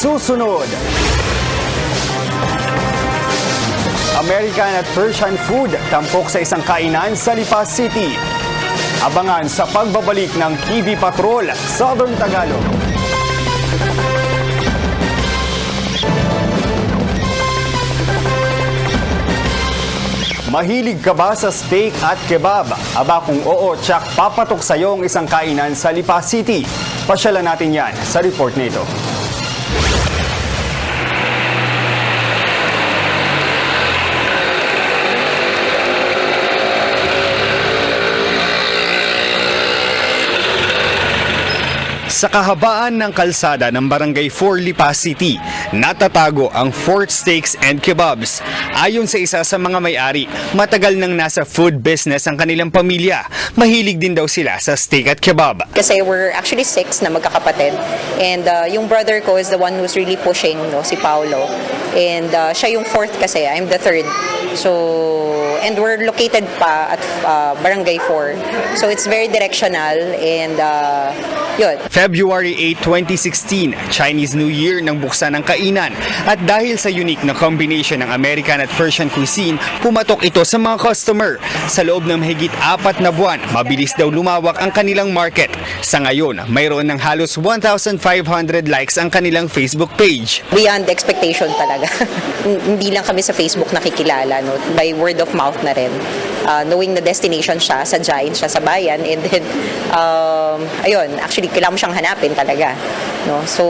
susunod. American at Persian food tampok sa isang kainan sa Lipa City. Abangan sa pagbabalik ng TV Patrol, Southern Tagalog. Mahilig ka ba sa steak at kebab? Aba kung oo, tsak papatok sa iyo ang isang kainan sa Lipa City. Pasyalan natin yan sa report nito. Sa kahabaan ng kalsada ng Barangay 4 Lipa City, natatago ang Fort Steaks and Kebabs. Ayon sa isa sa mga may-ari, matagal nang nasa food business ang kanilang pamilya. Mahilig din daw sila sa steak at kebab. Kasi we're actually 6 na magkakapatid. And yung brother ko is the one who's really pushing, no, si Paolo. And siya yung 4th kasi, I'm the 3rd. So, and we're located pa at Barangay 4. So it's very directional and yun. February 8, 2016, Chinese New Year nang buksan ang kainan. At dahil sa unique na combination ng American at Persian cuisine, pumatok ito sa mga customer. Sa loob ng mahigit 4 na buwan, mabilis daw lumawak ang kanilang market. Sa ngayon, mayroon ng halos 1,500 likes ang kanilang Facebook page. Beyond expectation talaga. Hindi lang kami sa Facebook nakikilala, no? By word of mouth na rin. Knowing na destination siya, sa Giant siya sa bayan, and then, ayun, actually, kailangan mo siyang hanapin talaga. No? So,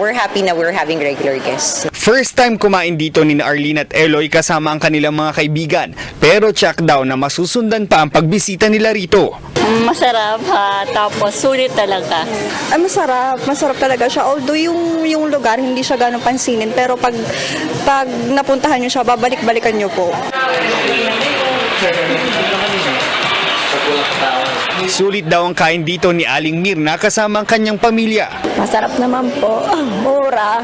we're happy na we're having regular guests. First time kumain dito ni Arlene at Eloy kasama ang kanilang mga kaibigan. Pero check daw na masusundan pa ang pagbisita nila rito. Masarap ha, tapos sulit talaga. Ay, masarap talaga siya. Although yung lugar hindi siya ganong pansinin, pero pag napuntahan niyo siya, babalik-balikan niyo po. Sulit daw ang kain dito ni Aling Mirna kasama ang kanyang pamilya. Masarap naman po. Mura.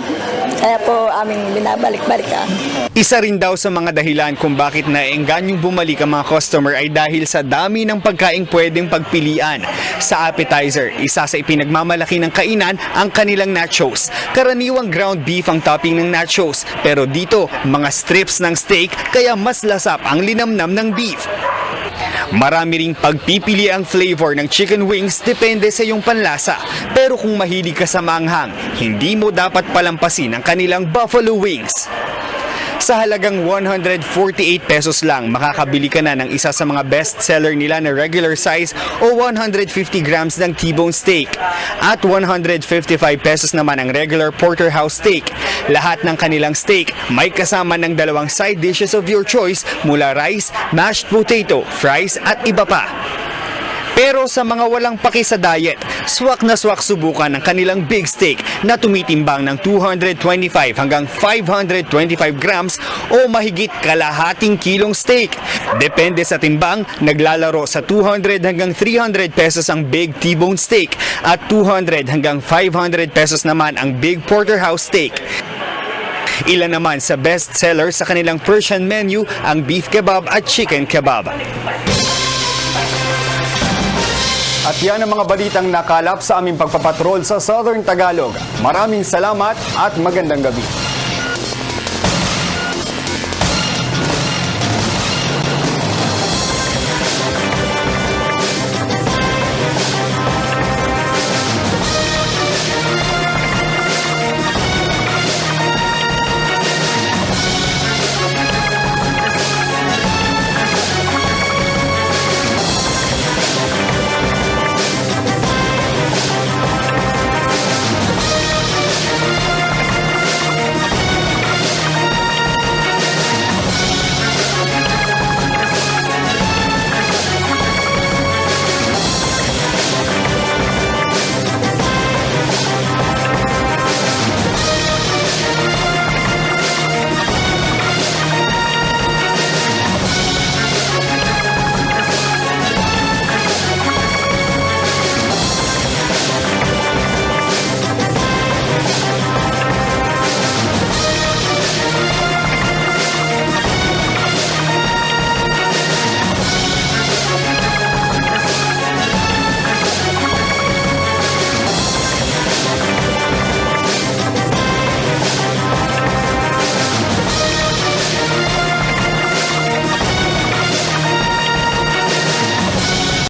Kaya po aming binabalik-balikan. Isa rin daw sa mga dahilan kung bakit naengganyong bumalik ang mga customer ay dahil sa dami ng pagkaing pwedeng pagpilian. Sa appetizer, isa sa ipinagmamalaki ng kainan ang kanilang nachos. Karaniwang ground beef ang topping ng nachos, pero dito mga strips ng steak kaya mas lasap ang linamnam ng beef. Marami ring pagpipili ang flavor ng chicken wings depende sa iyong panlasa. Pero kung mahilig ka sa maanghang, hindi mo dapat palampasin ang kanilang buffalo wings. Sa halagang 148 pesos lang, makakabili ka na ng isa sa mga best seller nila na regular size o 150 grams ng T-bone steak. At 155 pesos naman ang regular porterhouse steak. Lahat ng kanilang steak may kasama ng 2 side dishes of your choice mula rice, mashed potato, fries at iba pa. Pero sa mga walang paki sa diet, swak na swak subukan ang kanilang big steak na tumitimbang ng 225 hanggang 525 grams o mahigit kalahating kilong steak. Depende sa timbang, naglalaro sa 200 hanggang 300 pesos ang big T-bone steak at 200 hanggang 500 pesos naman ang big porterhouse steak. Ilan naman sa best seller sa kanilang Persian menu ang beef kebab at chicken kebab. At yan ang mga balitang nakalap sa aming pagpapatrol sa Southern Tagalog. Maraming salamat at magandang gabi.